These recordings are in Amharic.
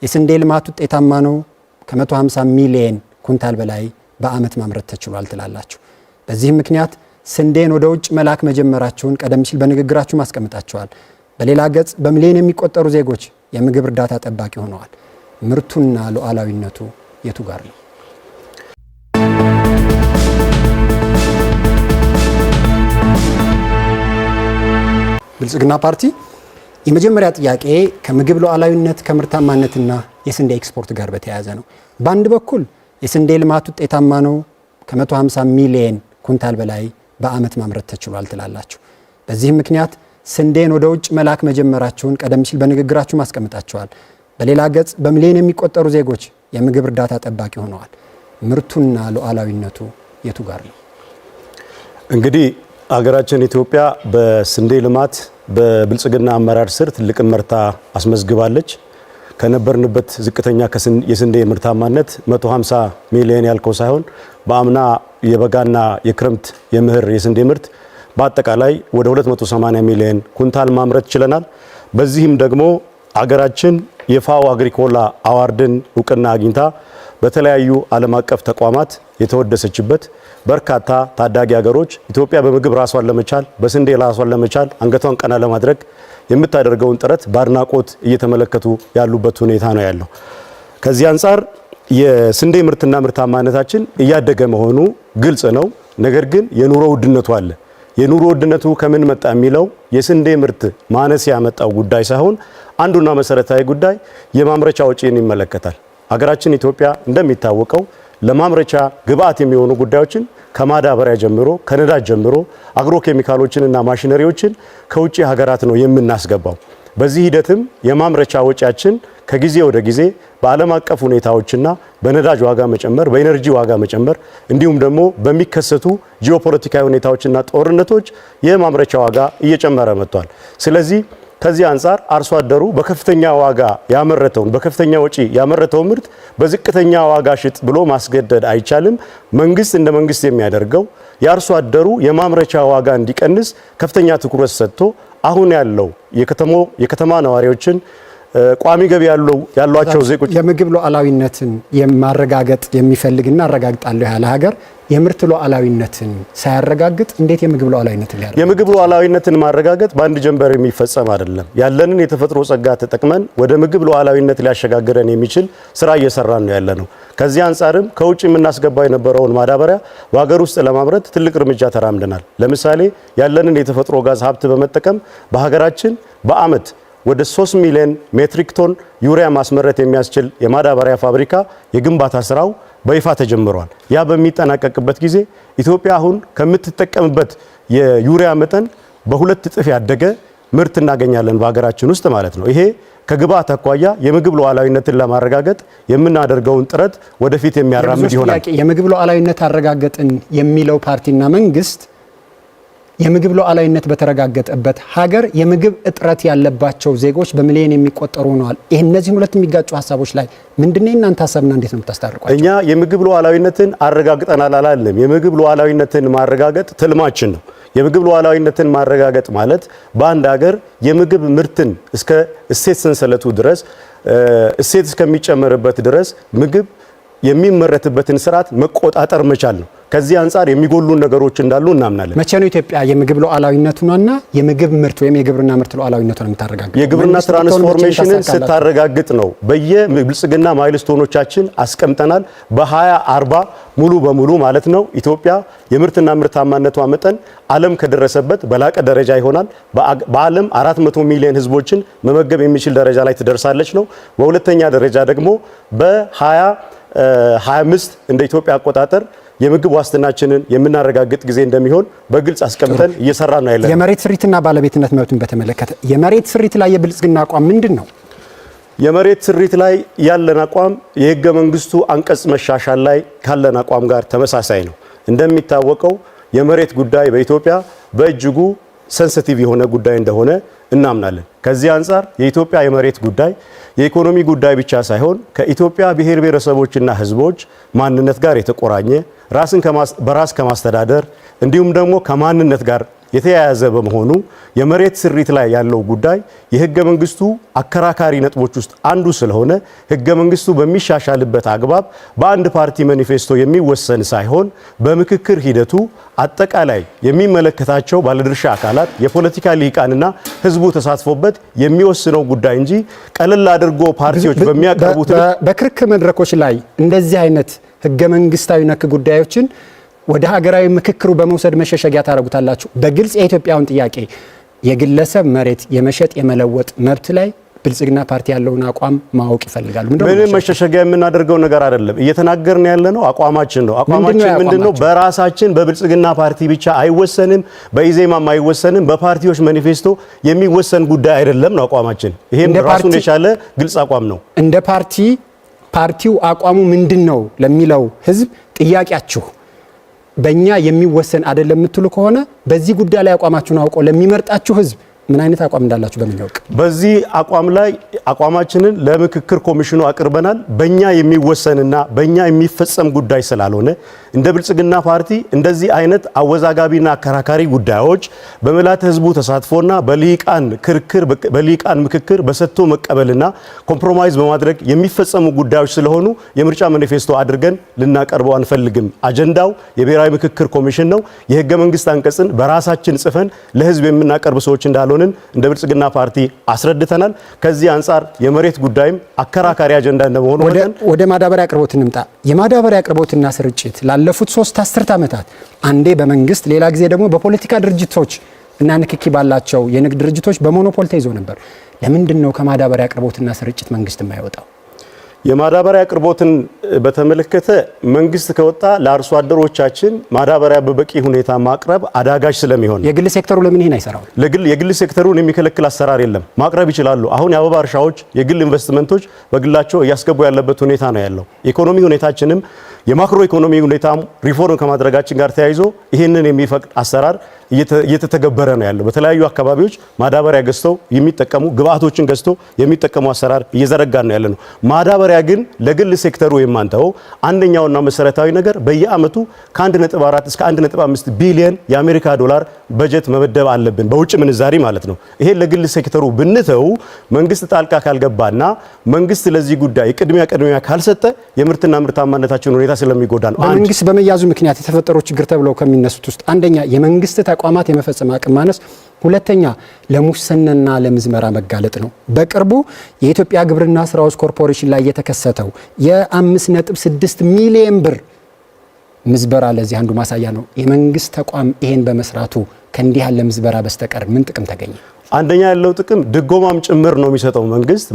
የስንዴ ልማት ውጤታማ ነው፣ ከ150 ሚሊዮን ኩንታል በላይ በአመት ማምረት ተችሏል ትላላችሁ። በዚህም ምክንያት ስንዴን ወደ ውጭ መላክ መጀመራቸውን ቀደም ሲል በንግግራችሁ ማስቀምጣቸዋል። በሌላ ገጽ በሚሊዮን የሚቆጠሩ ዜጎች የምግብ እርዳታ ጠባቂ ሆነዋል። ምርቱና ሉዓላዊነቱ የቱ ጋር ነው? ብልጽግና ፓርቲ የመጀመሪያ ጥያቄ ከምግብ ሉዓላዊነት ከምርታማነትና የስንዴ ኤክስፖርት ጋር በተያያዘ ነው። በአንድ በኩል የስንዴ ልማት ውጤታማ ነው፣ ከ150 ሚሊዮን ኩንታል በላይ በአመት ማምረት ተችሏል ትላላችሁ። በዚህም ምክንያት ስንዴን ወደ ውጭ መላክ መጀመራቸውን ቀደም ሲል በንግግራችሁ ማስቀምጣቸዋል። በሌላ ገጽ በሚሊዮን የሚቆጠሩ ዜጎች የምግብ እርዳታ ጠባቂ ሆነዋል። ምርቱና ሉዓላዊነቱ የቱ ጋር ነው? እንግዲህ አገራችን ኢትዮጵያ በስንዴ ልማት በብልጽግና አመራር ስር ትልቅ ምርታ አስመዝግባለች። ከነበርንበት ዝቅተኛ የስንዴ ምርታማነት 150 ሚሊዮን ያልከው ሳይሆን በአምና የበጋና የክረምት የምህር የስንዴ ምርት በአጠቃላይ ወደ 280 ሚሊዮን ኩንታል ማምረት ችለናል። በዚህም ደግሞ አገራችን የፋኦ አግሪኮላ አዋርድን እውቅና አግኝታ በተለያዩ ዓለም አቀፍ ተቋማት የተወደሰችበት በርካታ ታዳጊ ሀገሮች ኢትዮጵያ በምግብ ራሷን ለመቻል በስንዴ ራሷን ለመቻል አንገቷን ቀና ለማድረግ የምታደርገውን ጥረት በአድናቆት እየተመለከቱ ያሉበት ሁኔታ ነው ያለው። ከዚህ አንጻር የስንዴ ምርትና ምርታማነታችን እያደገ መሆኑ ግልጽ ነው። ነገር ግን የኑሮ ውድነቱ አለ። የኑሮ ውድነቱ ከምን መጣ የሚለው የስንዴ ምርት ማነስ ያመጣው ጉዳይ ሳይሆን አንዱና መሰረታዊ ጉዳይ የማምረቻ ወጪን ይመለከታል። ሀገራችን ኢትዮጵያ እንደሚታወቀው ለማምረቻ ግብአት የሚሆኑ ጉዳዮችን ከማዳበሪያ ጀምሮ ከነዳጅ ጀምሮ አግሮ ኬሚካሎችንና ማሽነሪዎችን ከውጪ ሀገራት ነው የምናስገባው። በዚህ ሂደትም የማምረቻ ወጪያችን ከጊዜ ወደ ጊዜ በዓለም አቀፍ ሁኔታዎችና በነዳጅ ዋጋ መጨመር፣ በኢነርጂ ዋጋ መጨመር እንዲሁም ደግሞ በሚከሰቱ ጂኦፖለቲካዊ ሁኔታዎችና ጦርነቶች የማምረቻ ዋጋ እየጨመረ መጥቷል። ስለዚህ ከዚህ አንጻር አርሶ አደሩ በከፍተኛ ዋጋ ያመረተውን በከፍተኛ ወጪ ያመረተውን ምርት በዝቅተኛ ዋጋ ሽጥ ብሎ ማስገደድ አይቻልም። መንግስት እንደ መንግስት የሚያደርገው የአርሶ አደሩ የማምረቻ ዋጋ እንዲቀንስ ከፍተኛ ትኩረት ሰጥቶ አሁን ያለው የከተማ ነዋሪዎችን ቋሚ ገቢ ያሏቸው ዜጎች የምግብ ሉዓላዊነትን የማረጋገጥ የሚፈልግና አረጋግጣለሁ ያለ ሀገር የምርት ሉዓላዊነትን ሳያረጋግጥ እንዴት የምግብ ሉዓላዊነትን ሊያረጋግጥ? የምግብ ሉዓላዊነትን ማረጋገጥ በአንድ ጀንበር የሚፈጸም አይደለም። ያለንን የተፈጥሮ ጸጋ ተጠቅመን ወደ ምግብ ሉዓላዊነት ሊያሸጋግረን የሚችል ስራ እየሰራን ነው ያለነው። ከዚህ አንጻርም ከውጭ የምናስገባው የነበረውን ማዳበሪያ በሀገር ውስጥ ለማምረት ትልቅ እርምጃ ተራምደናል። ለምሳሌ ያለንን የተፈጥሮ ጋዝ ሀብት በመጠቀም በሀገራችን በአመት ወደ 3 ሚሊዮን ሜትሪክ ቶን ዩሪያ ማስመረት የሚያስችል የማዳበሪያ ፋብሪካ የግንባታ ስራው በይፋ ተጀምሯል። ያ በሚጠናቀቅበት ጊዜ ኢትዮጵያ አሁን ከምትጠቀምበት የዩሪያ መጠን በሁለት እጥፍ ያደገ ምርት እናገኛለን በሀገራችን ውስጥ ማለት ነው። ይሄ ከግብአት አኳያ የምግብ ሉዓላዊነትን ለማረጋገጥ የምናደርገውን ጥረት ወደፊት የሚያራምድ ይሆናል። የምግብ ሉዓላዊነት አረጋገጥን የሚለው ፓርቲና መንግስት የምግብ ሉዓላዊነት በተረጋገጠበት ሀገር የምግብ እጥረት ያለባቸው ዜጎች በሚሊዮን የሚቆጠሩ ሆነዋል። እነዚህን ሁለት የሚጋጩ ሀሳቦች ላይ ምንድነው እናንተ ሀሳብና እንዴት ነው የምታስታርቋቸው? እኛ የምግብ ሉዓላዊነትን አረጋግጠናል አላለም። የምግብ ሉዓላዊነትን ማረጋገጥ ትልማችን ነው። የምግብ ሉዓላዊነትን ማረጋገጥ ማለት በአንድ ሀገር የምግብ ምርትን እስከ እሴት ሰንሰለቱ ድረስ እሴት እስከሚጨመርበት ድረስ ምግብ የሚመረትበትን ስርዓት መቆጣጠር መቻል ነው። ከዚህ አንጻር የሚጎሉ ነገሮች እንዳሉ እናምናለን። መቼ ነው ኢትዮጵያ የምግብ ሉዓላዊነቱንና የምግብ ምርት ወይም የግብርና ምርት ሉዓላዊነቱን የምታረጋግጥ? የግብርና ትራንስፎርሜሽንን ስታረጋግጥ ነው። በየብልጽግና ማይልስቶኖቻችን አስቀምጠናል። በ2040 ሙሉ በሙሉ ማለት ነው ኢትዮጵያ የምርትና ምርታማነቷ መጠን ዓለም ከደረሰበት በላቀ ደረጃ ይሆናል። በዓለም 400 ሚሊዮን ህዝቦችን መመገብ የሚችል ደረጃ ላይ ትደርሳለች ነው። በሁለተኛ ደረጃ ደግሞ በ2025 እንደ ኢትዮጵያ አቆጣጠር የምግብ ዋስትናችንን የምናረጋግጥ ጊዜ እንደሚሆን በግልጽ አስቀምጠን እየሰራን ነው ያለነው። የመሬት ስሪትና ባለቤትነት መብትን በተመለከተ የመሬት ስሪት ላይ የብልጽግና አቋም ምንድን ነው? የመሬት ስሪት ላይ ያለን አቋም የህገ መንግስቱ አንቀጽ መሻሻል ላይ ካለን አቋም ጋር ተመሳሳይ ነው። እንደሚታወቀው የመሬት ጉዳይ በኢትዮጵያ በእጅጉ ሴንሲቲቭ የሆነ ጉዳይ እንደሆነ እናምናለን። ከዚህ አንጻር የኢትዮጵያ የመሬት ጉዳይ የኢኮኖሚ ጉዳይ ብቻ ሳይሆን ከኢትዮጵያ ብሔር ብሔረሰቦችና ህዝቦች ማንነት ጋር የተቆራኘ ራስን በራስ ከማስተዳደር እንዲሁም ደግሞ ከማንነት ጋር የተያያዘ በመሆኑ የመሬት ስሪት ላይ ያለው ጉዳይ የህገ መንግስቱ አከራካሪ ነጥቦች ውስጥ አንዱ ስለሆነ ህገ መንግስቱ በሚሻሻልበት አግባብ በአንድ ፓርቲ ማኒፌስቶ የሚወሰን ሳይሆን በምክክር ሂደቱ አጠቃላይ የሚመለከታቸው ባለድርሻ አካላት የፖለቲካ ሊቃንና ህዝቡ ተሳትፎበት የሚወስነው ጉዳይ እንጂ ቀለል አድርጎ ፓርቲዎች በሚያቀርቡት በክርክር መድረኮች ላይ እንደዚህ አይነት ህገ መንግስታዊ ነክ ጉዳዮችን ወደ ሀገራዊ ምክክሩ በመውሰድ መሸሸጊያ ታደርጉታላችሁ። በግልጽ የኢትዮጵያውን ጥያቄ የግለሰብ መሬት የመሸጥ የመለወጥ መብት ላይ ብልጽግና ፓርቲ ያለውን አቋም ማወቅ ይፈልጋሉ። ምንም መሸሸጊያ የምናደርገው ነገር አይደለም። እየተናገርን ያለነው አቋማችን ነው። አቋማችን ምንድነው? በራሳችን በብልጽግና ፓርቲ ብቻ አይወሰንም፣ በኢዜማም አይወሰንም፣ በፓርቲዎች ማኒፌስቶ የሚወሰን ጉዳይ አይደለም ነው አቋማችን። ይሄም ራሱን የቻለ ግልጽ አቋም ነው። እንደ ፓርቲው አቋሙ ምንድነው ለሚለው ህዝብ ጥያቄያችሁ በእኛ የሚወሰን አይደለም የምትሉ ከሆነ በዚህ ጉዳይ ላይ አቋማችሁን አውቆ ለሚመርጣችሁ ህዝብ ምን አይነት አቋም እንዳላችሁ በምን ያውቅ? በዚህ አቋም ላይ አቋማችንን ለምክክር ኮሚሽኑ አቅርበናል። በእኛ የሚወሰንና በእኛ የሚፈጸም ጉዳይ ስላልሆነ እንደ ብልጽግና ፓርቲ እንደዚህ አይነት አወዛጋቢና አከራካሪ ጉዳዮች በመላተ ህዝቡ ተሳትፎና በሊቃን ክርክር በሊቃን ምክክር በሰጥቶ መቀበልና ኮምፕሮማይዝ በማድረግ የሚፈጸሙ ጉዳዮች ስለሆኑ የምርጫ ማኒፌስቶ አድርገን ልናቀርበው አንፈልግም። አጀንዳው የብሔራዊ ምክክር ኮሚሽን ነው። የህገ መንግስት አንቀጽን በራሳችን ጽፈን ለህዝብ የምናቀርብ ሰዎች እንዳልሆንን እንደ ብልጽግና ፓርቲ አስረድተናል። ከዚህ አንጻር የመሬት ጉዳይም አከራካሪ አጀንዳ እንደመሆኑ ወደ ማዳበሪያ አቅርቦት እንምጣ። የማዳበሪያ አቅርቦትና ስርጭት ላለፉት 3 አስርት ዓመታት አንዴ በመንግስት ሌላ ጊዜ ደግሞ በፖለቲካ ድርጅቶች እና ንክኪ ባላቸው የንግድ ድርጅቶች በሞኖፖል ተይዞ ነበር። ለምንድን ነው ከማዳበሪያ አቅርቦትና ስርጭት መንግስት የማይወጣው? የማዳበሪያ አቅርቦትን በተመለከተ መንግስት ከወጣ ለአርሶ አደሮቻችን ማዳበሪያ በበቂ ሁኔታ ማቅረብ አዳጋች ስለሚሆን የግል ሴክተሩ ለምን ይሄን አይሰራው? የግል ሴክተሩን የሚከለክል አሰራር የለም። ማቅረብ ይችላሉ። አሁን የአበባ እርሻዎች የግል ኢንቨስትመንቶች በግላቸው እያስገቡ ያለበት ሁኔታ ነው ያለው። ኢኮኖሚ ሁኔታችንም የማክሮ ኢኮኖሚ ሁኔታም ሪፎርም ከማድረጋችን ጋር ተያይዞ ይህንን የሚፈቅድ አሰራር እየተተገበረ ነው ያለው። በተለያዩ አካባቢዎች ማዳበሪያ ገዝተው የሚጠቀሙ ግብአቶችን ገዝተው የሚጠቀሙ አሰራር እየዘረጋን ነው ያለነው። ማዳበሪያ ግን ለግል ሴክተሩ የማንተው አንደኛውና መሰረታዊ ነገር በየአመቱ ከ1.4 እስከ 1.5 ቢሊዮን የአሜሪካ ዶላር በጀት መመደብ አለብን፣ በውጭ ምንዛሪ ማለት ነው። ይሄ ለግል ሴክተሩ ብንተው መንግስት ጣልቃ ካልገባና መንግስት ለዚህ ጉዳይ ቅድሚያ ካልሰጠ የምርትና ምርታማነታችን ሁኔታ ስለሚጎዳ ነው። መንግስት በመያዙ ምክንያት የተፈጠሩ ችግር ተብለው ከሚነሱት ውስጥ አንደኛ የመንግስት ተቋማት የመፈጸም አቅም ማነስ፣ ሁለተኛ ለሙስናና ለምዝመራ መጋለጥ ነው። በቅርቡ የኢትዮጵያ ግብርና ስራዎች ኮርፖሬሽን ላይ የተከሰተው የ5.6 ሚሊዮን ብር ምዝበራ ለዚህ አንዱ ማሳያ ነው። የመንግስት ተቋም ይሄን በመስራቱ ከእንዲህ ያለ ምዝበራ በስተቀር ምን ጥቅም ተገኘ? አንደኛ ያለው ጥቅም ድጎማም ጭምር ነው የሚሰጠው።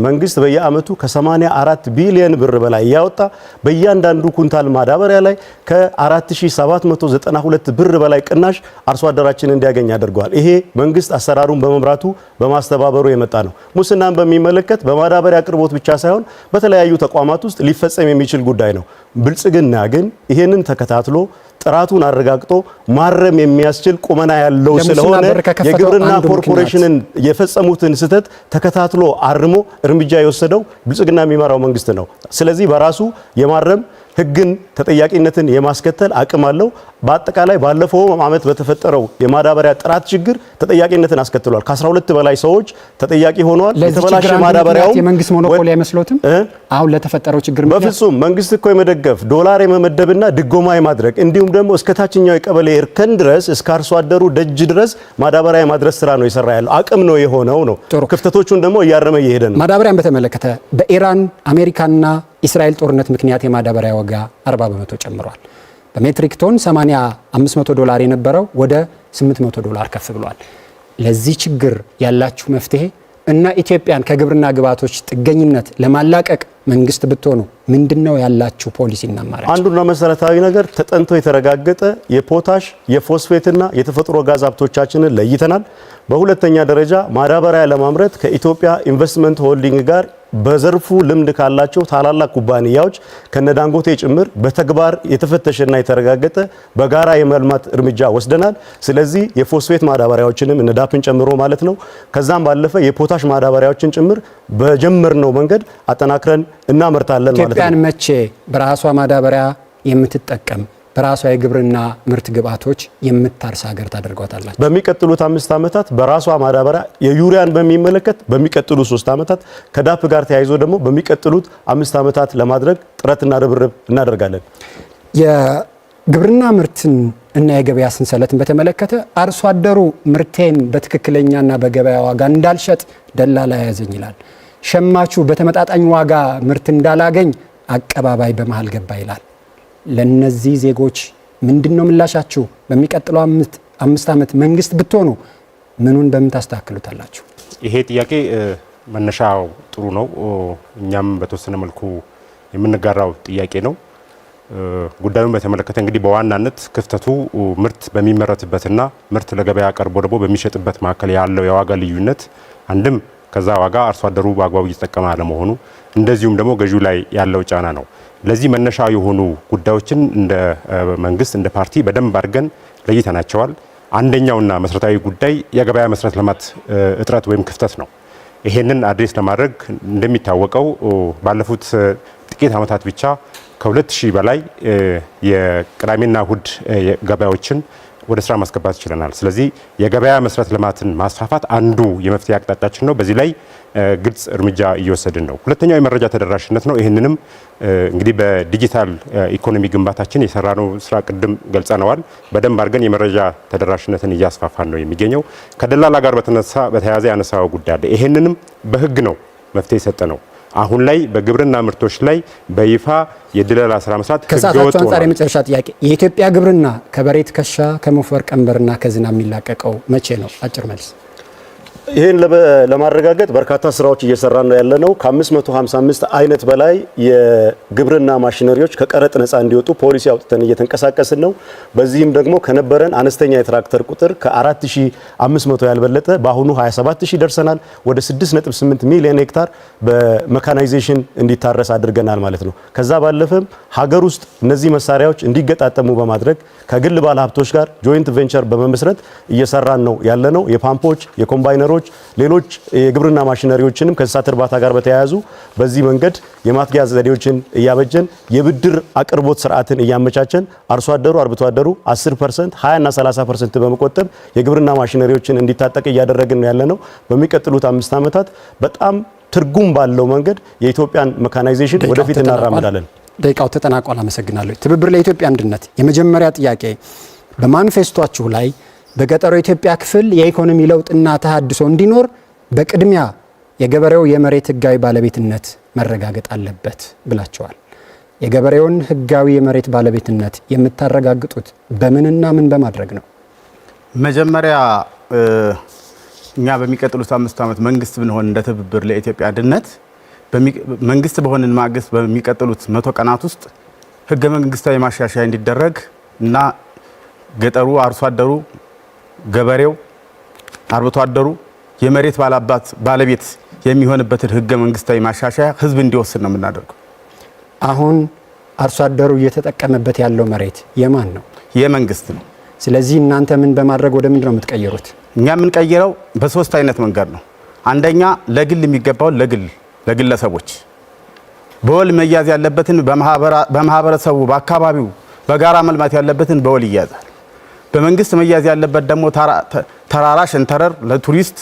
መንግስት በየአመቱ ከ84 ቢሊዮን ብር በላይ ያወጣ በእያንዳንዱ ኩንታል ማዳበሪያ ላይ ከ4792 ብር በላይ ቅናሽ አርሶ አደራችን እንዲያገኝ አድርገዋል። ይሄ መንግስት አሰራሩን በመምራቱ በማስተባበሩ የመጣ ነው። ሙስናን በሚመለከት በማዳበሪያ አቅርቦት ብቻ ሳይሆን በተለያዩ ተቋማት ውስጥ ሊፈጸም የሚችል ጉዳይ ነው። ብልጽግና ግን ይሄንን ተከታትሎ ጥራቱን አረጋግጦ ማረም የሚያስችል ቁመና ያለው ስለሆነ የግብርና ኮርፖሬሽንን የፈጸሙትን ስህተት ተከታትሎ አርሞ እርምጃ የወሰደው ብልጽግና የሚመራው መንግስት ነው። ስለዚህ በራሱ የማረም ህግን ተጠያቂነትን የማስከተል አቅም አለው። በአጠቃላይ ባለፈው ዓመት በተፈጠረው የማዳበሪያ ጥራት ችግር ተጠያቂነትን አስከትሏል። ከ12 በላይ ሰዎች ተጠያቂ ሆነዋል። የተበላሸ ማዳበሪያው የመንግስት ሞኖፖሊ አይመስሎትም? አሁን ለተፈጠረው ችግር በፍጹም መንግስት እኮ የመደገፍ ዶላር የመመደብና ድጎማ የማድረግ እንዲሁም ደግሞ እስከ ታችኛው የቀበሌ እርከን ድረስ እስከ አርሶ አደሩ ደጅ ድረስ ማዳበሪያ የማድረስ ስራ ነው የሰራ ያለው። አቅም ነው የሆነው ነው። ክፍተቶቹን ደግሞ እያረመ እየሄደ ነው። ማዳበሪያን በተመለከተ በኢራን አሜሪካና እስራኤል ጦርነት ምክንያት የማዳበሪያ ዋጋ 40 በመቶ ጨምሯል። በሜትሪክ ቶን 8500 ዶላር የነበረው ወደ 800 ዶላር ከፍ ብሏል። ለዚህ ችግር ያላችሁ መፍትሄ እና ኢትዮጵያን ከግብርና ግብዓቶች ጥገኝነት ለማላቀቅ መንግስት ብትሆኑ ምንድነው ያላችሁ ፖሊሲና አማራጭ? አንዱና መሰረታዊ ነገር ተጠንቶ የተረጋገጠ የፖታሽ የፎስፌትና የተፈጥሮ ጋዝ ሀብቶቻችንን ለይተናል። በሁለተኛ ደረጃ ማዳበሪያ ለማምረት ከኢትዮጵያ ኢንቨስትመንት ሆልዲንግ ጋር በዘርፉ ልምድ ካላቸው ታላላቅ ኩባንያዎች ከነዳንጎቴ ጭምር በተግባር የተፈተሸና የተረጋገጠ በጋራ የመልማት እርምጃ ወስደናል። ስለዚህ የፎስፌት ማዳበሪያዎችንም እነዳፕን ጨምሮ ማለት ነው ከዛም ባለፈ የፖታሽ ማዳበሪያዎችን ጭምር በጀመርነው መንገድ አጠናክረን እናመርታለን ማለት ነው። ኢትዮጵያን መቼ በራሷ ማዳበሪያ የምትጠቀም በራሷ የግብርና ምርት ግብዓቶች የምታርስ ሀገር ታደርጓታላችሁ? በሚቀጥሉት 5 ዓመታት በራሷ ማዳበሪያ የዩሪያን በሚመለከት በሚቀጥሉት 3 ዓመታት ከዳፕ ጋር ተያይዞ ደግሞ በሚቀጥሉት 5 ዓመታት ለማድረግ ጥረትና ርብርብ እናደርጋለን። የግብርና ምርትን እና የገበያ ሰንሰለትን በተመለከተ አርሶ አደሩ ምርቴን በትክክለኛና በገበያ ዋጋ እንዳልሸጥ ደላላ ያዘኝ ይላል። ሸማቹ በተመጣጣኝ ዋጋ ምርት እንዳላገኝ አቀባባይ በመሃል ገባ ይላል። ለነዚህ ዜጎች ምንድነው ምላሻችሁ? በሚቀጥለው 5 ዓመት መንግስት ብትሆኑ ምኑን በምን ታስተካክሉታላችሁ? ይሄ ጥያቄ መነሻው ጥሩ ነው። እኛም በተወሰነ መልኩ የምንጋራው ጥያቄ ነው። ጉዳዩን በተመለከተ እንግዲህ በዋናነት ክፍተቱ ምርት በሚመረትበትና ምርት ለገበያ ቀርቦ ደግሞ በሚሸጥበት መካከል ያለው የዋጋ ልዩነት አንድም ከዛ ዋጋ አርሶ አደሩ በአግባቡ እየተጠቀመ አለመሆኑ፣ እንደዚሁም ደግሞ ገዢው ላይ ያለው ጫና ነው። ለዚህ መነሻ የሆኑ ጉዳዮችን እንደ መንግስት እንደ ፓርቲ በደንብ አድርገን ለይተናቸዋል። አንደኛውና መሰረታዊ ጉዳይ የገበያ መሰረተ ልማት እጥረት ወይም ክፍተት ነው። ይሄንን አድሬስ ለማድረግ እንደሚታወቀው ባለፉት ጥቂት ዓመታት ብቻ ከ2000 በላይ የቅዳሜና እሁድ ገበያዎችን ወደ ስራ ማስገባት ይችላል። ስለዚህ የገበያ መሰረተ ልማትን ማስፋፋት አንዱ የመፍትሄ አቅጣጫችን ነው። በዚህ ላይ ግልጽ እርምጃ እየወሰድን ነው። ሁለተኛው የመረጃ ተደራሽነት ነው። ይህንንም እንግዲህ በዲጂታል ኢኮኖሚ ግንባታችን የሰራነው ስራ ቅድም ገልጸነዋል። በደንብ አድርገን የመረጃ ተደራሽነትን እያስፋፋን ነው የሚገኘው። ከደላላ ጋር በተያያዘ ያነሳው ጉዳይ አለ። ይህንንም በህግ ነው መፍትሄ የሰጠ ነው። አሁን ላይ በግብርና ምርቶች ላይ በይፋ የድለላ ስራ መስራት ከሰዓታችሁ አንጻር የመጨረሻ ጥያቄ፣ የኢትዮጵያ ግብርና ከበሬ ትከሻ ከሞፈር ቀንበርና ከዝናብ የሚላቀቀው መቼ ነው? አጭር መልስ። ይህን ለማረጋገጥ በርካታ ስራዎች እየሰራን ነው ያለነው። ከ555 አይነት በላይ የግብርና ማሽነሪዎች ከቀረጥ ነፃ እንዲወጡ ፖሊሲ አውጥተን እየተንቀሳቀስን ነው። በዚህም ደግሞ ከነበረን አነስተኛ የትራክተር ቁጥር ከ4500 ያልበለጠ በአሁኑ 27000 ደርሰናል። ወደ 6.8 ሚሊዮን ሄክታር በሜካናይዜሽን እንዲታረስ አድርገናል ማለት ነው። ከዛ ባለፈም ሀገር ውስጥ እነዚህ መሳሪያዎች እንዲገጣጠሙ በማድረግ ከግል ባለሀብቶች ጋር ጆይንት ቬንቸር በመመስረት እየሰራን ነው ያለነው። የፓምፖች፣ የኮምባይነሮች፣ ሌሎች የግብርና ማሽነሪዎችንም ከእንስሳት እርባታ ጋር በተያያዙ በዚህ መንገድ የማትጊያ ዘዴዎችን እያበጀን የብድር አቅርቦት ስርዓትን እያመቻቸን አርሶ አደሩ አርብቶ አደሩ 10%፣ 20 እና 30% በመቆጠብ የግብርና ማሽነሪዎችን እንዲታጠቅ እያደረግን ነው ያለነው። በሚቀጥሉት 5 ዓመታት በጣም ትርጉም ባለው መንገድ የኢትዮጵያን ሜካናይዜሽን ወደፊት እናራምዳለን። ደቂቃው ተጠናቋል። አመሰግናለሁ። ትብብር ለኢትዮጵያ አንድነት የመጀመሪያ ጥያቄ፣ በማኒፌስቶአችሁ ላይ በገጠሩ የኢትዮጵያ ክፍል የኢኮኖሚ ለውጥና ተሃድሶ እንዲኖር በቅድሚያ የገበሬው የመሬት ህጋዊ ባለቤትነት መረጋገጥ አለበት ብላችኋል። የገበሬውን ህጋዊ የመሬት ባለቤትነት የምታረጋግጡት በምንና ምን በማድረግ ነው? መጀመሪያ እኛ በሚቀጥሉት 5 ዓመት መንግስት ብንሆን እንደ ትብብር ለኢትዮጵያ አንድነት መንግስት በሆንን ማግስት በሚቀጥሉት 100 ቀናት ውስጥ ህገ መንግስታዊ ማሻሻያ እንዲደረግ እና ገጠሩ አርሶ አደሩ ገበሬው አርብቶ አደሩ የመሬት ባለቤት የሚሆንበትን ህገ መንግስታዊ ማሻሻያ ህዝብ እንዲወስን ነው የምናደርገው። አሁን አርሶ አደሩ እየተጠቀመበት ያለው መሬት የማን ነው? የመንግስት ነው። ስለዚህ እናንተ ምን በማድረግ ወደ ምንድን ነው የምትቀይሩት? እኛ የምንቀይረው በ3 አይነት መንገድ ነው። አንደኛ ለግል የሚገባውን ለግለሰቦች በወል መያዝ ያለበትን በማህበረሰቡ በአካባቢው በጋራ መልማት ያለበትን በወል ይያዛል። በመንግስት መያዝ ያለበት ደግሞ ተራራ ሸንተረር ለቱሪስት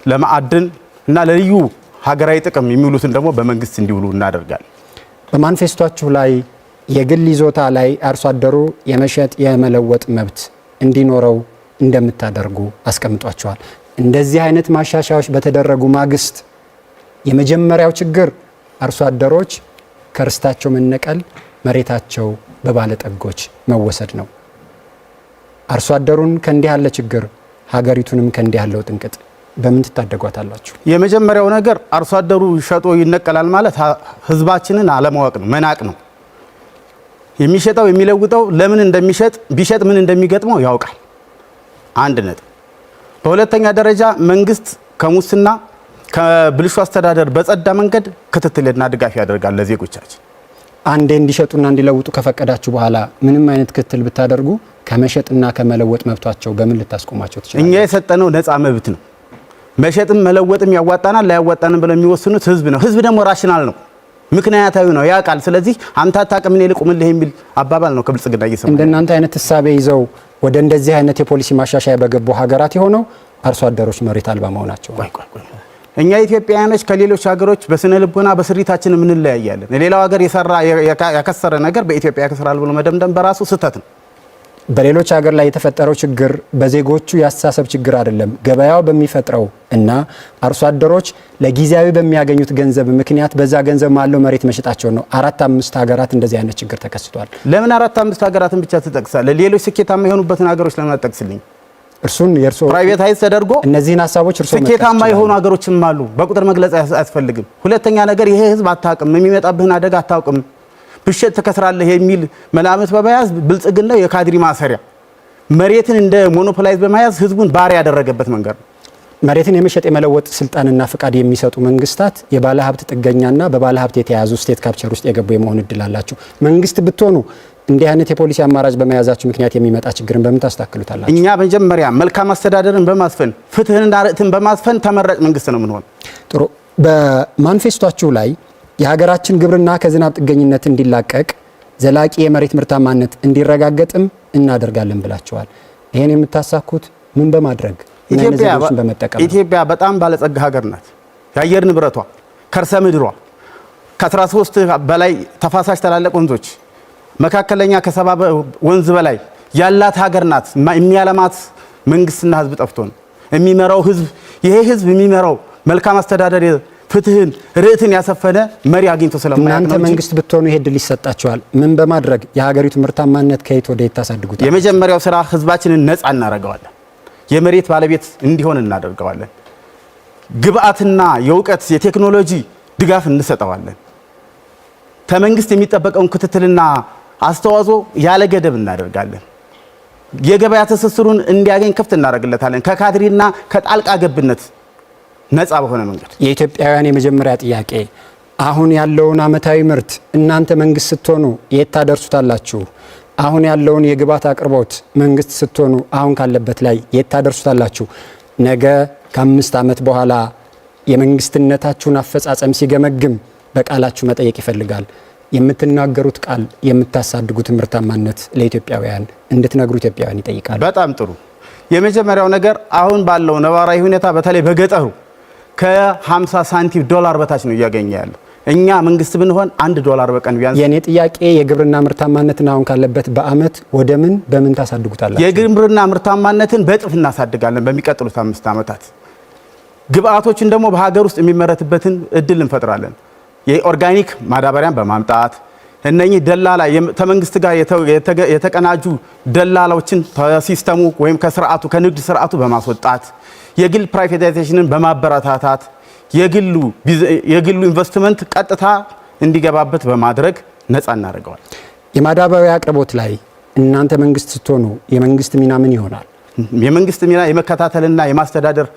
ለማዕድን እና ለልዩ ሀገራዊ ጥቅም የሚውሉትን ደግሞ በመንግስት እንዲውሉ እናደርጋለን። በማኒፌስቶአችሁ ላይ የግል ይዞታ ላይ አርሶ አደሩ የመሸጥ የመለወጥ መብት እንዲኖረው እንደምታደርጉ አስቀምጧቸዋል። እንደዚህ አይነት ማሻሻያዎች በተደረጉ ማግስት የመጀመሪያው ችግር አርሶ አደሮች ከርስታቸው መነቀል፣ መሬታቸው በባለጠጎች መወሰድ ነው። አርሶ አደሩን ከእንዲህ ያለ ችግር ሀገሪቱንም ከእንዲህ ያለው ጥንቅጥ በምን ትታደጓታላችሁ? የመጀመሪያው ነገር አርሶ አደሩ ሸጦ ይነቀላል ማለት ህዝባችንን አለማወቅ ነው፣ መናቅ ነው። የሚሸጠው የሚለውጠው ለምን እንደሚሸጥ ቢሸጥ ምን እንደሚገጥመው ያውቃል። አንድ ነጥብ። በሁለተኛ ደረጃ መንግስት ከሙስና ከብልሹ አስተዳደር በጸዳ መንገድ ክትትልና ድጋፍ ያደርጋል ለዜጎቻችን። አንዴ እንዲሸጡና እንዲለውጡ ከፈቀዳችሁ በኋላ ምንም አይነት ክትትል ብታደርጉ ከመሸጥና ከመለወጥ መብታቸው በምን ልታስቆማቸው ትችላላችሁ? እኛ የሰጠነው ነፃ መብት ነው። መሸጥም መለወጥም ያዋጣናል ላያዋጣንም ብለው የሚወስኑት ህዝብ ነው። ህዝብ ደግሞ ራሽናል ነው። ምክንያታዊ ነው ያውቃል። ስለዚህ አንተ አታውቅም እኔ ልቁምልህ የሚል አባባል ነው ከብልጽግና እየሰማ እንደናንተ አይነት ህሳቤ ይዘው ወደ እንደዚህ አይነት የፖሊሲ ማሻሻያ በገቡ ሀገራት የሆነው አርሶ አደሮች መሬት አልባ መሆናቸው። እኛ ኢትዮጵያውያኖች ከሌሎች ሀገሮች በስነ ልቦና በስሪታችን እንለያያለን። ሌላው ሀገር የሰራ ያከሰረ ነገር በኢትዮጵያ ያከሰራል ብሎ መደምደም በራሱ ስህተት ነው። በሌሎች ሀገር ላይ የተፈጠረው ችግር በዜጎቹ ያስተሳሰብ ችግር አይደለም። ገበያው በሚፈጥረው እና አርሶ አደሮች ለጊዜያዊ በሚያገኙት ገንዘብ ምክንያት በዛ ገንዘብ ማለው መሬት መሸጣቸው ነው። 4-5 ሀገራት እንደዚህ አይነት ችግር ተከስቷል። ለምን 4-5 ሀገራትን ብቻ ትጠቅሳለህ? ሌሎች ስኬታማ የሆኑበትን ሀገሮች ለምን አትጠቅስልኝ? እርሱን የርሶ ፕራይቬታይዝ ተደርጎ እነዚህን ሀሳቦች እርሶ ስኬታማ የሆኑ ሀገሮችም አሉ። በቁጥር መግለጽ አያስፈልግም። ሁለተኛ ነገር ይሄ ህዝብ አታውቅም፣ የሚመጣብህን አደጋ አታውቅም፣ ብሸት ትከስራለህ የሚል መላምት በመያዝ ብልጽግናው የካድሪ ማሰሪያ መሬትን እንደ ሞኖፖላይዝ በመያዝ ህዝቡን ባሪያ ያደረገበት መንገድ ነው። መሬትን የመሸጥ የመለወጥ ስልጣንና ፍቃድ የሚሰጡ መንግስታት የባለ ሀብት ጥገኛና በባለ ሀብት የተያዙ ስቴት ካፕቸር ውስጥ የገቡ የመሆን እድል አላቸው። መንግስት ብትሆኑ እንዲህ አይነት የፖሊሲ አማራጭ በመያዛችሁ ምክንያት የሚመጣ ችግርን በምን ታስተካክሉታላችሁ? እኛ መጀመሪያ መልካም አስተዳደርን በማስፈን ፍትህንና ርትዕን በማስፈን ተመራጭ መንግስት ነው የምንሆን። ጥሩ። በማኒፌስቶአችሁ ላይ የሀገራችን ግብርና ከዝናብ ጥገኝነት እንዲላቀቅ ዘላቂ የመሬት ምርታማነት እንዲረጋገጥም እናደርጋለን ብላችኋል። ይሄን የምታሳኩት ምን በማድረግ ኢትዮጵያ በጣም ባለጸጋ ሀገር ናት። የአየር ንብረቷ፣ ከርሰ ምድሯ፣ ከ13 በላይ ተፋሳሽ ታላላቅ ወንዞች፣ መካከለኛ ከ70 ወንዝ በላይ ያላት ሀገር ናት። የሚያለማት መንግስትና ህዝብ ጠፍቶ ነው የሚመራው ህዝብ። ይሄ ህዝብ የሚመራው መልካም አስተዳደር፣ ፍትህን፣ ርትዕን ያሰፈነ መሪ አግኝቶ ስለማያውቅ ነው። እናንተ መንግስት ብትሆኑ ይሄ እድል ይሰጣችኋል። ምን በማድረግ የሀገሪቱ ምርታማነት ከየት ወደ የት ታሳድጉታል? የመጀመሪያው ስራ ህዝባችንን ነፃ እናደርገዋለን። የመሬት ባለቤት እንዲሆን እናደርገዋለን። ግብአትና የእውቀት የቴክኖሎጂ ድጋፍ እንሰጠዋለን። ከመንግስት የሚጠበቀውን ክትትልና አስተዋጽኦ ያለ ገደብ እናደርጋለን። የገበያ ትስስሩን እንዲያገኝ ክፍት እናደርግለታለን። ከካድሪና ከጣልቃ ገብነት ነፃ በሆነ መንገድ የኢትዮጵያውያን የመጀመሪያ ጥያቄ አሁን ያለውን አመታዊ ምርት እናንተ መንግስት ስትሆኑ የት ታደርሱታላችሁ? አሁን ያለውን የግብዓት አቅርቦት መንግስት ስትሆኑ አሁን ካለበት ላይ የት ታደርሱታላችሁ? ነገ ከ5 ዓመት በኋላ የመንግስትነታችሁን አፈጻጸም ሲገመግም በቃላችሁ መጠየቅ ይፈልጋል። የምትናገሩት ቃል የምታሳድጉት ምርታማነት ለኢትዮጵያውያን እንድትነግሩ ኢትዮጵያውያን ይጠይቃል። በጣም ጥሩ። የመጀመሪያው ነገር አሁን ባለው ነባራዊ ሁኔታ በተለይ በገጠሩ ከ50 ሳንቲም ዶላር በታች ነው እያገኘ ያለው። እኛ መንግስት ብንሆን $1 በቀን ቢያንስ። የኔ ጥያቄ የግብርና ምርታማነትን አሁን ካለበት በአመት ወደ በምን ታሳድጉታላችሁ? የግብርና ምርታማነትን በእጥፍ እናሳድጋለን በሚቀጥሉት 5 ዓመታት። ግብአቶችን ደግሞ በሀገር ውስጥ የሚመረትበትን እድል እንፈጥራለን። የኦርጋኒክ ማዳበሪያን በማምጣት እነኚህ ደላላ ከመንግስት ጋር የተቀናጁ ደላላዎችን ከሲስተሙ ወይም ከስርዓቱ ከንግድ ስርዓቱ በማስወጣት የግል ፕራይቬታይዜሽንን በማበረታታት የግሉ ኢንቨስትመንት ቀጥታ እንዲገባበት በማድረግ ነፃ እናደርገዋል። የማዳበሪያ አቅርቦት ላይ እናንተ መንግስት ስትሆኑ የመንግስት ሚና ምን ይሆናል? የመንግስት ሚና የመከታተልና የማስተዳደር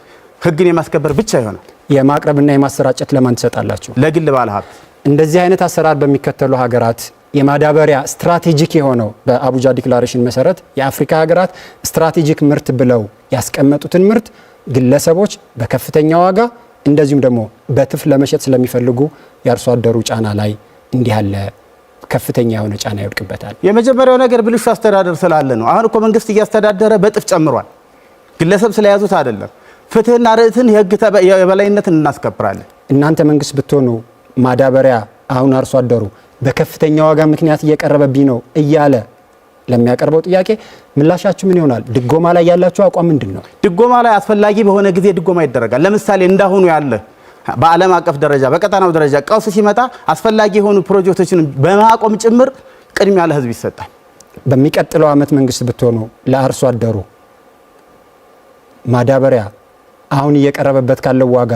ህግን የማስከበር ብቻ ይሆናል። የማቅረብና የማሰራጨት ለማን ትሰጣላችሁ? ለግል ባለሀብት። እንደዚህ አይነት አሰራር በሚከተሉ ሀገራት የማዳበሪያ ስትራቴጂክ የሆነው በአቡጃ ዲክላሬሽን መሰረት የአፍሪካ ሀገራት ስትራቴጂክ ምርት ብለው ያስቀመጡትን ምርት ግለሰቦች በከፍተኛ ዋጋ እንደዚሁም ደግሞ በትፍ ለመሸጥ ስለሚፈልጉ የአርሶ አደሩ ጫና ላይ እንዲህ ያለ ከፍተኛ የሆነ ጫና ይወድቅበታል። የመጀመሪያው ነገር ብልሹ አስተዳደር ስላለ ነው። አሁን እኮ መንግስት እያስተዳደረ በጥፍ ጨምሯል። ግለሰብ ስለያዙት አይደለም። ፍትህና ርትዕን የህግ የበላይነትን እናስከብራለን። እናንተ መንግስት ብትሆኑ ማዳበሪያ አሁን አርሶ አደሩ በከፍተኛ ዋጋ ምክንያት እየቀረበብኝ ነው እያለ ለሚያቀርበው ጥያቄ ምላሻችሁ ምን ይሆናል? ድጎማ ላይ ያላችሁ አቋም ምንድን ነው? ድጎማ ላይ አስፈላጊ በሆነ ጊዜ ድጎማ ይደረጋል። ለምሳሌ እንዳሁኑ ያለ በዓለም አቀፍ ደረጃ በቀጠናው ደረጃ ቀውስ ሲመጣ አስፈላጊ የሆኑ ፕሮጀክቶችን በማቆም ጭምር ቅድሚያ ለህዝብ ይሰጣል። በሚቀጥለው ዓመት መንግስት ብትሆኑ ለአርሶ አደሩ ማዳበሪያ አሁን እየቀረበበት ካለው ዋጋ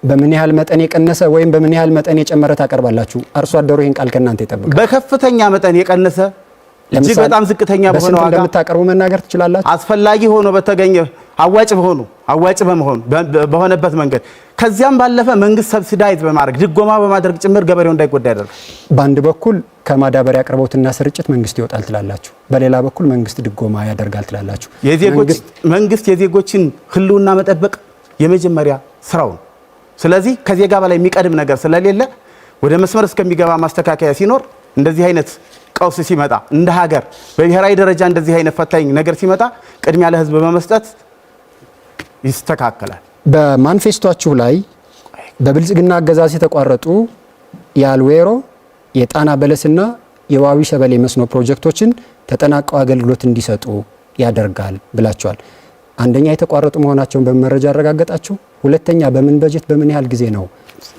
በምን ያህል መጠን የቀነሰ ወይም በምን ያህል መጠን የጨመረ ታቀርባላችሁ? አርሶ አደሩ ይሄን ቃል ከናንተ ይጠብቃል። በከፍተኛ መጠን የቀነሰ እጅግ በጣም ዝቅተኛ በሆነ ዋጋ እንደምታቀርቡ መናገር ትችላላችሁ። አስፈላጊ ሆኖ በተገኘ አዋጭ በሆነበት መንገድ ከዚያም ባለፈ መንግስት ሰብሲዳይዝ በማድረግ ድጎማ በማድረግ ጭምር ገበሬው እንዳይጎዳ ያደርጋል። በአንድ በኩል ከማዳበሪያ አቅርቦትና ስርጭት መንግስት ይወጣል ትላላችሁ፣ በሌላ በኩል መንግስት ድጎማ ያደርጋል ትላላችሁ። መንግስት የዜጎችን ህልውና መጠበቅ የመጀመሪያ ስራው ነው። ስለዚህ ከዜጋ በላይ የሚቀድም ነገር ስለሌለ ወደ መስመር እስከሚገባ ማስተካከያ ሲኖር እንደዚህ አይነት ቀውስ ሲመጣ እንደ ሀገር በብሔራዊ ደረጃ እንደዚህ አይነት ፈታኝ ነገር ሲመጣ ቅድሚያ ለህዝብ በመስጠት ይስተካከላል። በማኒፌስቶአችሁ ላይ በብልጽግና አገዛዝ የተቋረጡ የአልዌሮ የጣና በለስና የዋቢ ሸበሌ መስኖ ፕሮጀክቶችን ተጠናቀው አገልግሎት እንዲሰጡ ያደርጋል ብላችኋል። አንደኛ የተቋረጡ መሆናቸውን በመረጃ አረጋገጣችሁ? ሁለተኛ በምን በጀት በምን ያህል ጊዜ ነው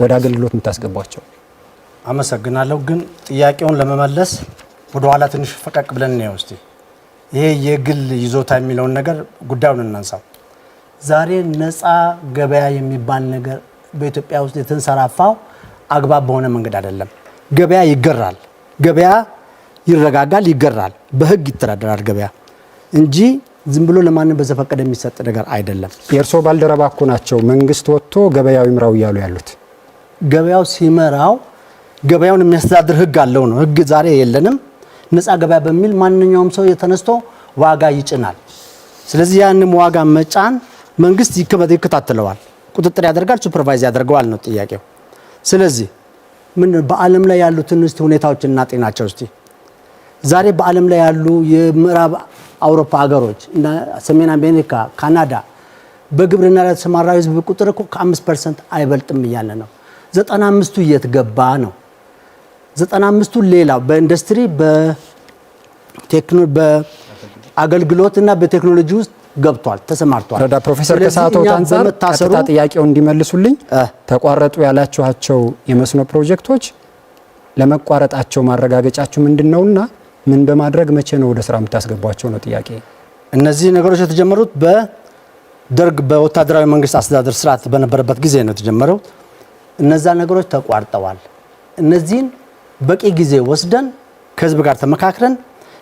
ወደ አገልግሎት የምታስገቧቸው? አመሰግናለሁ። ግን ጥያቄውን ለመመለስ ወደ ኋላ ትንሽ ፈቀቅ ብለን ነው እስቲ ይሄ የግል ይዞታ የሚለውን ነገር ጉዳዩን እናንሳው። ዛሬ ነፃ ገበያ የሚባል ነገር በኢትዮጵያ ውስጥ የተንሰራፋው አግባብ በሆነ መንገድ አይደለም። ገበያ ይገራል፣ ገበያ ይረጋጋል፣ ይገራል፣ በህግ ይተዳደራል ገበያ እንጂ ዝም ብሎ ለማንም በዘፈቀደ የሚሰጥ ነገር አይደለም። የእርሶ ባልደረባ እኮ ናቸው መንግስት ወጥቶ ገበያው ይምራው እያሉ ያሉት። ገበያው ሲመራው ገበያውን የሚያስተዳድር ህግ አለው ነው። ህግ ዛሬ የለንም። ነፃ ገበያ በሚል ማንኛውም ሰው የተነስቶ ዋጋ ይጭናል። ስለዚህ ያንም ዋጋ መጫን መንግስት ይከታተለዋል፣ ቁጥጥር ያደርጋል፣ ሱፐርቫይዝ ያደርገዋል ነው ጥያቄው። ስለዚህ ምን በዓለም ላይ ያሉትን ሁኔታዎች እናጤናቸው እስቲ። ዛሬ በዓለም ላይ ያሉ የምዕራብ አውሮፓ ሀገሮች እና ሰሜን አሜሪካ፣ ካናዳ በግብርና ላይ የተሰማራው ህዝብ ቁጥር እኮ ከ5% አይበልጥም እያለ ነው። 95ቱ የት ገባ ነው? 95ቱ ሌላው በኢንዱስትሪ በአገልግሎትና በቴክኖሎጂ ውስጥ ገብቷል፣ ተሰማርቷል። ረዳ ፕሮፌሰር ከሰዓቱ አንፃር ቀጥታ ጥያቄውን እንዲመልሱልኝ ተቋረጡ ያላችኋቸው የመስኖ ፕሮጀክቶች ለመቋረጣቸው ማረጋገጫችሁ ምንድነውና ምን በማድረግ መቼ ነው ወደ ስራ የምታስገቧቸው ነው ጥያቄ። እነዚህ ነገሮች የተጀመሩት በደርግ በወታደራዊ መንግስት አስተዳደር ስርዓት በነበረበት ጊዜ ነው የተጀመረው። እነዛ ነገሮች ተቋርጠዋል። እነዚህን በቂ ጊዜ ወስደን ከህዝብ ጋር ተመካክረን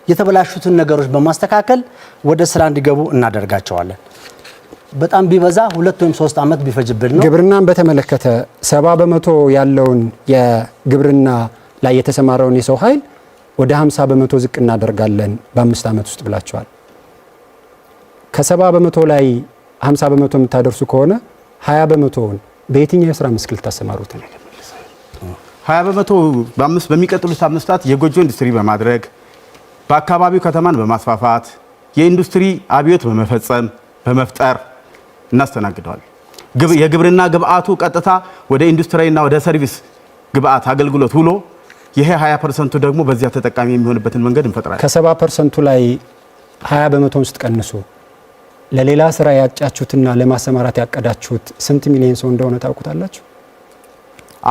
የተበላሹትን ነገሮች በማስተካከል ወደ ስራ እንዲገቡ እናደርጋቸዋለን። በጣም ቢበዛ 2 ወይም 3 ዓመት ቢፈጅብን ነው። ግብርናን በተመለከተ 70% ያለውን የግብርና ላይ የተሰማራውን የሰው ኃይል ወደ 50% ዝቅ እናደርጋለን በ5 ዓመት ውስጥ ብላችኋል። ከ70% ላይ 50% የምታደርሱ ከሆነ 20%ውን በየትኛው የስራ መስክ ልታሰማሩት ነው? 20% በሚቀጥሉት 5 ዓመታት የጎጆ ኢንዱስትሪ በማድረግ በአካባቢው ከተማን በማስፋፋት የኢንዱስትሪ አብዮት በመፈጸም በመፍጠር እናስተናግደዋል። የግብርና ግብአቱ ቀጥታ ወደ ኢንዱስትሪና ወደ ሰርቪስ ግብአት አገልግሎት ውሎ ይሄ 20% ደግሞ በዚያ ተጠቃሚ የሚሆንበትን መንገድ እንፈጥራለን። ከ70% ላይ 20% ውስጥ ቀንሱ ለሌላ ስራ ያጫችሁትና ለማሰማራት ያቀዳችሁት ስንት ሚሊዮን ሰው እንደሆነ ታውቁታላችሁ?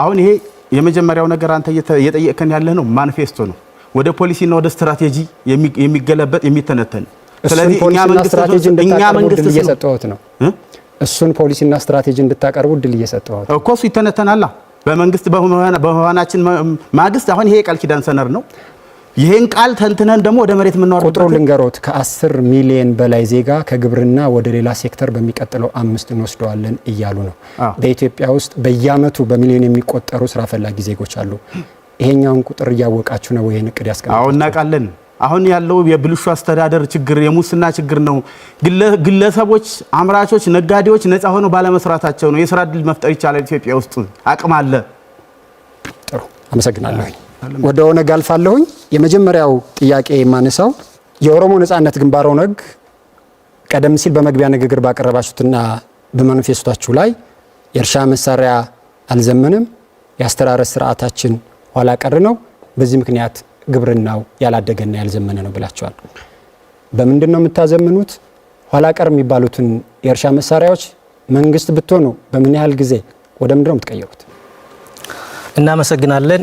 አሁን ይሄ የመጀመሪያው ነገር አንተ እየጠየቀን ያለህ ነው ማኒፌስቶ ነው። ወደ ፖሊሲና ወደ ስትራቴጂ የሚገለበጥ የሚተነተን። ስለዚህ እኛ መንግስት እየሰጠሁት ነው። እሱን ፖሊሲና ስትራቴጂ እንድታቀርቡ እድል እየሰጠሁት እኮ እሱ ይተነተናል። በመንግስት በመሆናችን ማግስት አሁን ይሄ ቃል ኪዳን ሰነድ ነው። ይሄን ቃል ተንትነን ደግሞ ወደ መሬት የምናወርድበት ቁጥሩ ልንገሮት ከ10 ሚሊዮን በላይ ዜጋ ከግብርና ወደ ሌላ ሴክተር በሚቀጥለው 5 እንወስደዋለን እያሉ ነው። በኢትዮጵያ ውስጥ በየአመቱ በሚሊዮን የሚቆጠሩ ስራ ፈላጊ ዜጎች አሉ። ይሄኛውን ቁጥር እያወቃችሁ ነው ወይ እቅድ ያስቀምጣችሁ? አሁን እናውቃለን። አሁን ያለው የብልሹ አስተዳደር ችግር የሙስና ችግር ነው። ግለሰቦች፣ አምራቾች፣ ነጋዴዎች ነፃ ሆነው ባለመስራታቸው ነው። የስራ እድል መፍጠር ይቻላል። ኢትዮጵያ ውስጥ አቅም አለ። ጥሩ አመሰግናለሁ። ወደ ኦነግ አልፋለሁኝ። የመጀመሪያው ጥያቄ የማነሳው የኦሮሞ ነጻነት ግንባር ኦነግ ቀደም ሲል በመግቢያ ንግግር ባቀረባችሁትና በማኒፌስቶአችሁ ላይ የእርሻ መሳሪያ አልዘመንም፣ የአስተራረስ ስርዓታችን ኋላ ቀር ነው፣ በዚህ ምክንያት ግብርናው ያላደገና ያልዘመነ ነው ብላችኋል። በምንድን ነው የምታዘምኑት? ኋላ ቀር የሚባሉትን የእርሻ መሳሪያዎች መንግስት ብትሆኑ በምን ያህል ጊዜ ወደ ምንድን ነው የምትቀይሩት? እናመሰግናለን።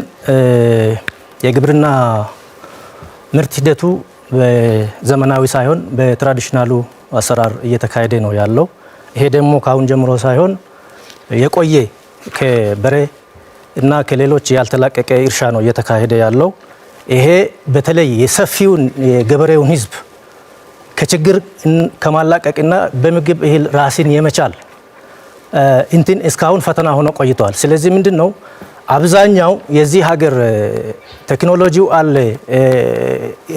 የግብርና ምርት ሂደቱ በዘመናዊ ሳይሆን በትራዲሽናሉ አሰራር እየተካሄደ ነው ያለው። ይሄ ደግሞ ካሁን ጀምሮ ሳይሆን የቆየ ከበሬ እና ከሌሎች ያልተላቀቀ እርሻ ነው እየተካሄደ ያለው። ይሄ በተለይ የሰፊውን የገበሬውን ህዝብ ከችግር ከማላቀቅና በምግብ እህል ራስን የመቻል እንትን እስካሁን ፈተና ሆኖ ቆይቷል። ስለዚህ ምንድነው አብዛኛው የዚህ ሀገር ቴክኖሎጂው አለ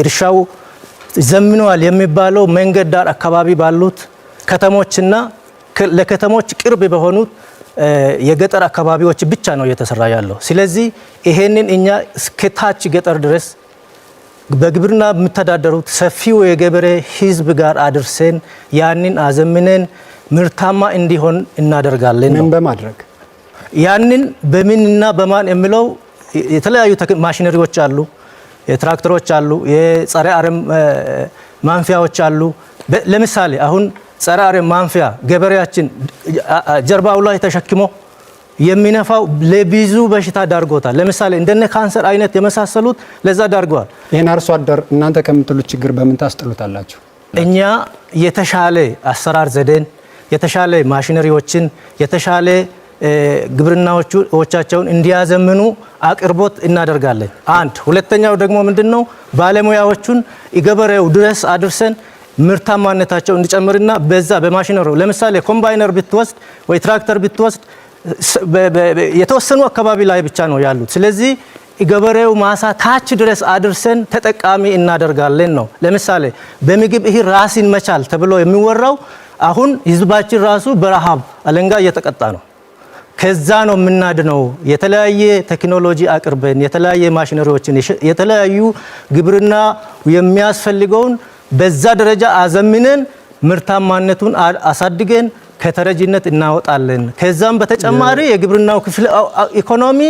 እርሻው ዘምኗል የሚባለው መንገድ ዳር አካባቢ ባሉት ከተሞችና ለከተሞች ቅርብ በሆኑት የገጠር አካባቢዎች ብቻ ነው እየተሰራ ያለው። ስለዚህ ይሄንን እኛ እስከታች ገጠር ድረስ በግብርና የሚተዳደሩት ሰፊው የገበሬ ህዝብ ጋር አድርሰን ያንን አዘምነን ምርታማ እንዲሆን እናደርጋለን። ምን በማድረግ ያንን በምንና በማን የሚለው የተለያዩ ማሽነሪዎች አሉ፣ የትራክተሮች አሉ፣ የጸረ አረም ማንፊያዎች አሉ። ለምሳሌ አሁን ጸረ አረም ማንፊያ ገበሬያችን ጀርባው ላይ ተሸክሞ የሚነፋው ለብዙ በሽታ ዳርጎታል። ለምሳሌ እንደነ ካንሰር አይነት የመሳሰሉት ለዛ ዳርገዋል። ይሄን አርሶ አደር እናንተ ከምትሉት ችግር በምን ታስጥሉታላችሁ? እኛ የተሻለ አሰራር ዘዴን፣ የተሻለ ማሽነሪዎችን፣ የተሻለ ግብርናዎቻቸውን እንዲያዘምኑ አቅርቦት እናደርጋለን። አንድ ሁለተኛው ደግሞ ምንድነው ባለሙያዎቹን ገበሬው ድረስ አድርሰን ምርታማነታቸው እንዲጨምርና በዛ በማሽነሪው ለምሳሌ ኮምባይነር ብትወስድ ወይ ትራክተር ብትወስድ የተወሰኑ አካባቢ ላይ ብቻ ነው ያሉት። ስለዚህ ገበሬው ማሳ ታች ድረስ አድርሰን ተጠቃሚ እናደርጋለን ነው። ለምሳሌ በምግብ እህል ራስን መቻል ተብሎ የሚወራው አሁን ህዝባችን ራሱ በረሃብ አለንጋ እየተቀጣ ነው። ከዛ ነው የምናድነው። የተለያየ ቴክኖሎጂ አቅርበን የተለያየ ማሽነሪዎችን የተለያዩ ግብርና የሚያስፈልገውን በዛ ደረጃ አዘምነን ምርታማነቱን አሳድገን ከተረጂነት እናወጣለን። ከዛም በተጨማሪ የግብርናው ክፍለ ኢኮኖሚ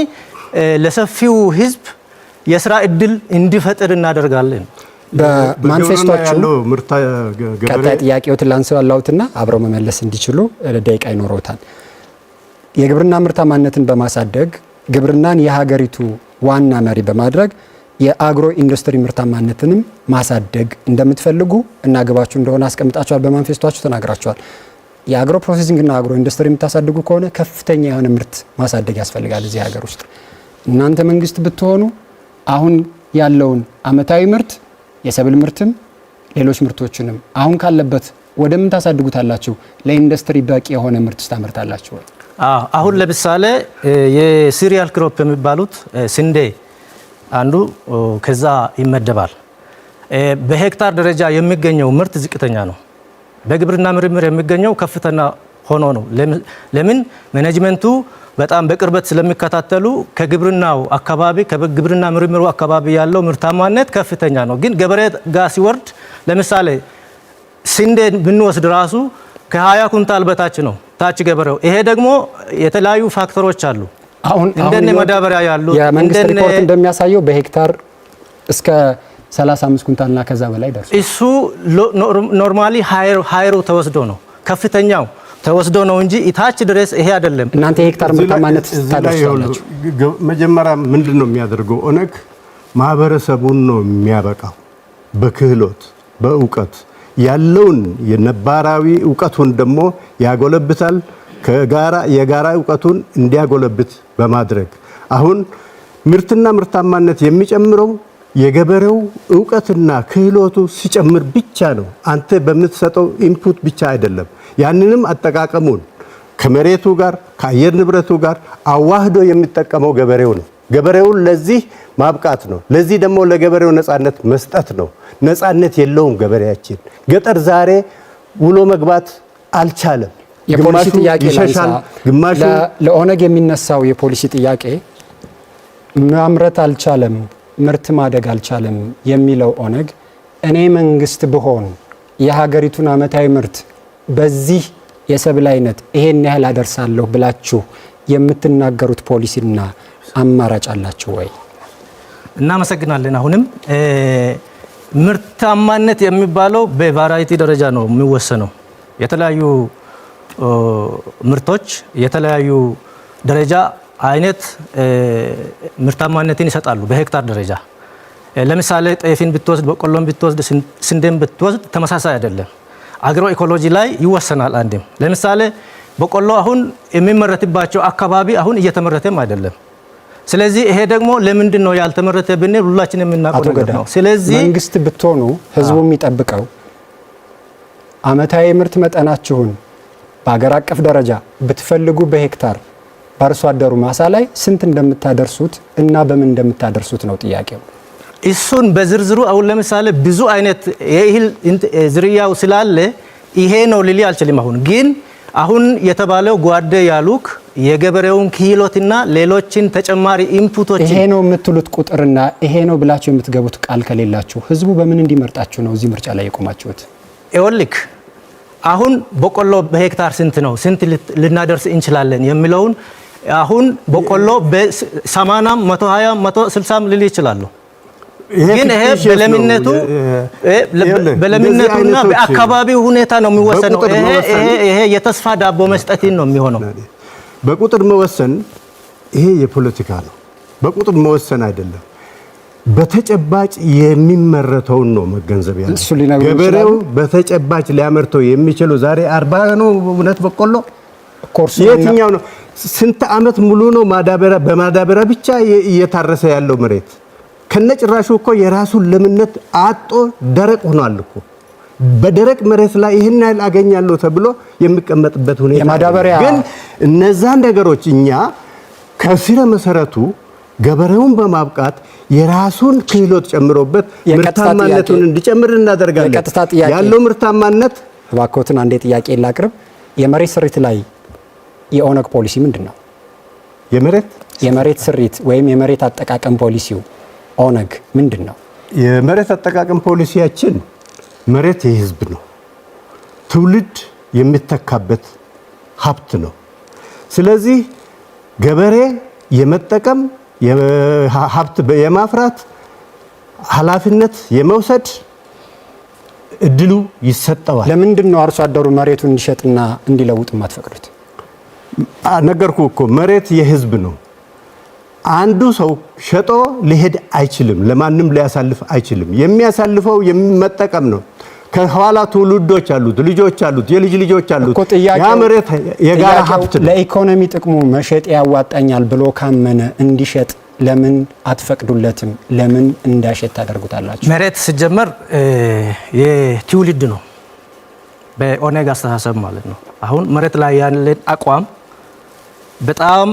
ለሰፊው ህዝብ የስራ እድል እንዲፈጥር እናደርጋለን። በማኒፌስቶአችሁ ቀጣይ ጥያቄዎትን ላንሳላውትና አብረው መመለስ እንዲችሉ ደቂቃ ይኖረውታል። የግብርና ምርታማነትን በማሳደግ ግብርናን የሀገሪቱ ዋና መሪ በማድረግ የአግሮ ኢንዱስትሪ ምርታማነትንም ማሳደግ እንደምትፈልጉ እና ግባችሁ እንደሆነ አስቀምጣችኋል። በማኒፌስቶአችሁ ተናግራችኋል። የአግሮ ፕሮሴሲንግ እና አግሮ ኢንዱስትሪ የምታሳድጉ ከሆነ ከፍተኛ የሆነ ምርት ማሳደግ ያስፈልጋል እዚህ ሀገር ውስጥ። እናንተ መንግስት ብትሆኑ አሁን ያለውን አመታዊ ምርት የሰብል ምርትም ሌሎች ምርቶችንም አሁን ካለበት ወደምን ታሳድጉታላችሁ? ለኢንዱስትሪ በቂ የሆነ ምርት ታመርታላችሁ ወይ? አሁን ለምሳሌ የሲሪያል ክሮፕ የሚባሉት ስንዴ አንዱ ከዛ ይመደባል። በሄክታር ደረጃ የሚገኘው ምርት ዝቅተኛ ነው። በግብርና ምርምር የሚገኘው ከፍተኛ ሆኖ ነው። ለምን ማኔጅመንቱ በጣም በቅርበት ስለሚከታተሉ ከግብርናው አካባቢ ከግብርና ምርምሩ አካባቢ ያለው ምርታማነት ከፍተኛ ነው። ግን ገበሬ ጋር ሲወርድ ለምሳሌ ስንዴ ብንወስድ ራሱ ከ20 ኩንታል በታች ነው ታች ገበሬው። ይሄ ደግሞ የተለያዩ ፋክተሮች አሉ። አሁን እንደነ ማዳበሪያ ያሉ የመንግስት ሪፖርት እንደሚያሳየው በሄክታር እስከ 35 ኩንታልና ከዛ በላይ ደርሷል። እሱ ኖርማሊ ሃይሩ ተወስዶ ነው ከፍተኛው ተወስዶ ነው እንጂ ኢታች ድረስ ይሄ አይደለም። እናንተ የሄክታር ምርታማነት ታደርሳላችሁ። መጀመሪያ ምንድን ነው የሚያደርገው? ኦነግ ማህበረሰቡን ነው የሚያበቃው። በክህሎት በእውቀት ያለውን የነባራዊ እውቀቱን ደግሞ ያጎለብታል። የጋራ እውቀቱን እንዲያጎለብት በማድረግ አሁን ምርትና ምርታማነት የሚጨምረው የገበሬው እውቀትና ክህሎቱ ሲጨምር ብቻ ነው። አንተ በምትሰጠው ኢንፑት ብቻ አይደለም። ያንንም አጠቃቀሙን ከመሬቱ ጋር ከአየር ንብረቱ ጋር አዋህዶ የሚጠቀመው ገበሬው ነው። ገበሬውን ለዚህ ማብቃት ነው። ለዚህ ደግሞ ለገበሬው ነፃነት መስጠት ነው። ነፃነት የለውም ገበሬያችን። ገጠር ዛሬ ውሎ መግባት አልቻለም። የፖሊሲ ጥያቄ ይሸሻል። ግማሹ ለኦነግ የሚነሳው የፖሊሲ ጥያቄ ማምረት አልቻለም፣ ምርት ማደግ አልቻለም የሚለው ኦነግ እኔ መንግስት ብሆን የሀገሪቱን አመታዊ ምርት በዚህ የሰብል አይነት ይሄን ያህል አደርሳለሁ ብላችሁ የምትናገሩት ፖሊሲና አማራጭ አላችሁ ወይ? እናመሰግናለን። አሁንም ምርታማነት የሚባለው በቫራይቲ ደረጃ ነው የሚወሰነው። የተለያዩ ምርቶች የተለያዩ ደረጃ አይነት ምርታማነትን ይሰጣሉ በሄክታር ደረጃ። ለምሳሌ ጤፍን ብትወስድ፣ በቆሎን ብትወስድ፣ ስንዴን ብትወስድ ተመሳሳይ አይደለም። አግሮ ኢኮሎጂ ላይ ይወሰናል። አንድም ለምሳሌ በቆሎ አሁን የሚመረትባቸው አካባቢ አሁን እየተመረተም አይደለም። ስለዚህ ይሄ ደግሞ ለምንድን ነው ያልተመረተ ብንል ሁላችን የምናውቀው ነገር ነው። ስለዚህ መንግስት ብትሆኑ ህዝቡ የሚጠብቀው አመታዊ ምርት መጠናችሁን በአገር አቀፍ ደረጃ ብትፈልጉ በሄክታር በአርሶ አደሩ ማሳ ላይ ስንት እንደምታደርሱት እና በምን እንደምታደርሱት ነው ጥያቄው። እሱን በዝርዝሩ አሁን ለምሳሌ ብዙ አይነት የእህል ዝርያው ስላለ ይሄ ነው ልሊ አልችልም። አሁን ግን አሁን የተባለው ጓደ ያሉክ የገበሬውን ክህሎትና ሌሎችን ተጨማሪ ኢንፑቶች ይሄ ነው የምትሉት ቁጥርና ይሄ ነው ብላችሁ የምትገቡት ቃል ከሌላችሁ ህዝቡ በምን እንዲመርጣችሁ ነው እዚህ ምርጫ ላይ የቆማችሁት? ኤወልክ አሁን በቆሎ በሄክታር ስንት ነው ስንት ልናደርስ እንችላለን የሚለውን አሁን በቆሎ በ80 120 160 ሊል ይችላል። ግን ይሄ በለምነቱና በአካባቢው ሁኔታ ነው የሚወሰነው። ይሄ የተስፋ ዳቦ መስጠትን ነው የሚሆነው። በቁጥር መወሰን ይሄ የፖለቲካ ነው። በቁጥር መወሰን አይደለም። በተጨባጭ የሚመረተውን ነው መገንዘብ ያለው። ገበሬው በተጨባጭ ሊያመርተው የሚችለው ዛሬ 40 ነው እውነት በቆሎ የትኛው ነው? ስንት ዓመት ሙሉ ነው ማዳበሪያ በማዳበሪያ ብቻ እየታረሰ ያለው መሬት ከነጭራሹ እኮ የራሱን ለምነት አጦ ደረቅ ሆኗል እኮ። በደረቅ መሬት ላይ ይሄን ያህል አገኛለሁ ተብሎ የሚቀመጥበት ሁኔታ የማዳበሪያ ግን እነዛን ነገሮች እኛ ከስረ መሰረቱ ገበሬውን በማብቃት የራሱን ክህሎት ጨምሮበት ምርታማነቱን እንዲጨምር እናደርጋለን። ያለው ምርታማነት እባክዎትን አንዴ ጥያቄ ላቅርብ። የመሬት ስሪት ላይ የኦነግ ፖሊሲ ምንድነው? የመሬት ስሪት ወይም የመሬት አጠቃቀም ፖሊሲው ኦነግ ምንድነው? የመሬት አጠቃቀም ፖሊሲያችን መሬት የህዝብ ነው። ትውልድ የሚተካበት ሀብት ነው። ስለዚህ ገበሬ የመጠቀም ሀብት የማፍራት ኃላፊነት የመውሰድ እድሉ ይሰጠዋል። ለምንድን ነው አርሶ አደሩ መሬቱን እንዲሸጥና እንዲለውጥ የማትፈቅዱት? ነገርኩ እኮ መሬት የህዝብ ነው። አንዱ ሰው ሸጦ ሊሄድ አይችልም፣ ለማንም ሊያሳልፍ አይችልም። የሚያሳልፈው የሚመጠቀም ነው። ከኋላ ትውልዶች አሉት፣ ልጆች አሉት፣ የልጅ ልጆች አሉት። ያ መሬት የጋራ ሀብት ነው። ለኢኮኖሚ ጥቅሙ መሸጥ ያዋጣኛል ብሎ ካመነ እንዲሸጥ ለምን አትፈቅዱለትም? ለምን እንዳይሸጥ ታደርጉታላችሁ? መሬት ሲጀመር የትውልድ ነው፣ በኦነግ አስተሳሰብ ማለት ነው። አሁን መሬት ላይ ያለን አቋም በጣም